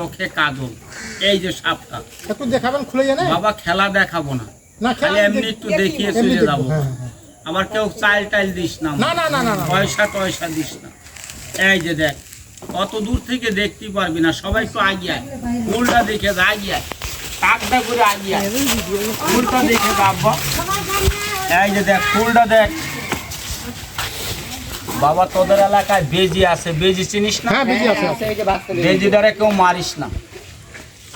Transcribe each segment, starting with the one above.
চোখে কাজল, এই যে সাপটা একটু দেখাবেন খুলে জানে বাবা, খেলা দেখাবো না, না খালি এমনি একটু দেখিয়ে চলে যাবো। আবার কেউ চাল টাইল দিস না, না না না না পয়সা টয়সা দিস না। এই যে দেখ, অত দূর থেকে দেখতে পারবি না, সবাই একটু আগিয়ে আয়, ফুলটা দেখে যা, আগিয়ে আয়, টাকটা করে আগিয়ে আয়, ফুলটা দেখে যাবো। এই যে দেখ, ফুলটা দেখ বাবা, তোদের এলাকায় বেজি আছে, বেজি চিনিস না? হ্যাঁ বেজি আছে বেজি দ্বারা কেউ মারিস না।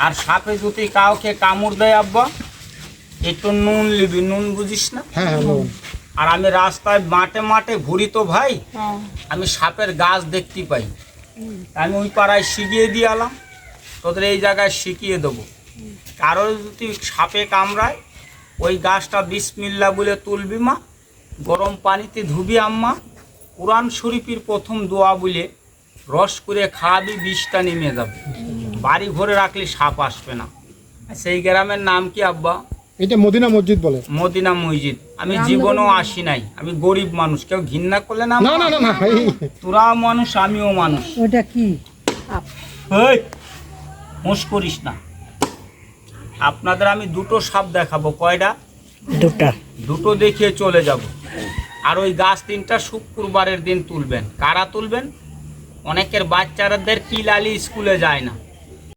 আর সাপে যদি কাউকে কামড় দেয় আব্বা, একটু নুন লিবি, নুন বুঝিস না? হ্যাঁ হ্যাঁ আর আমি রাস্তায় মাঠে মাঠে ঘুরি তো ভাই, আমি সাপের গাছ দেখতে পাই, আমি ওই পাড়ায় শিখিয়ে দিয়ে এলাম, তোদের এই জায়গায় শিখিয়ে দেবো। কারো যদি সাপে কামড়ায়, ওই গাছটা বিসমিল্লাহ বলে তুলবি মা, গরম পানিতে ধুবি আম্মা, কোরআন শরীফের প্রথম দোয়া বলে রস করে খাওয়াবি, বিষটা নেমে যাবে। বাড়ি ঘরে রাখলে সাপ আসবে না। সেই গ্রামের নাম কি আব্বা? এটা মদিনা মসজিদ বলে। মদিনা মসজিদ। আমি জীবনেও আসি নাই, আমি গরিব মানুষ, কেউ ঘৃণা করলে না। না না না না তোরাও মানুষ, আমিও মানুষ। ওটা কি হুঁশ করিস না। আপনাদের আমি দুটো সাপ দেখাবো। কয়টা? দুটো দেখিয়ে চলে যাব। আর ওই গাছ তিনটা শুক্রবারের দিন তুলবেন। কারা তুলবেন? অনেকের বাচ্চাদের কিলালি স্কুলে যায় না,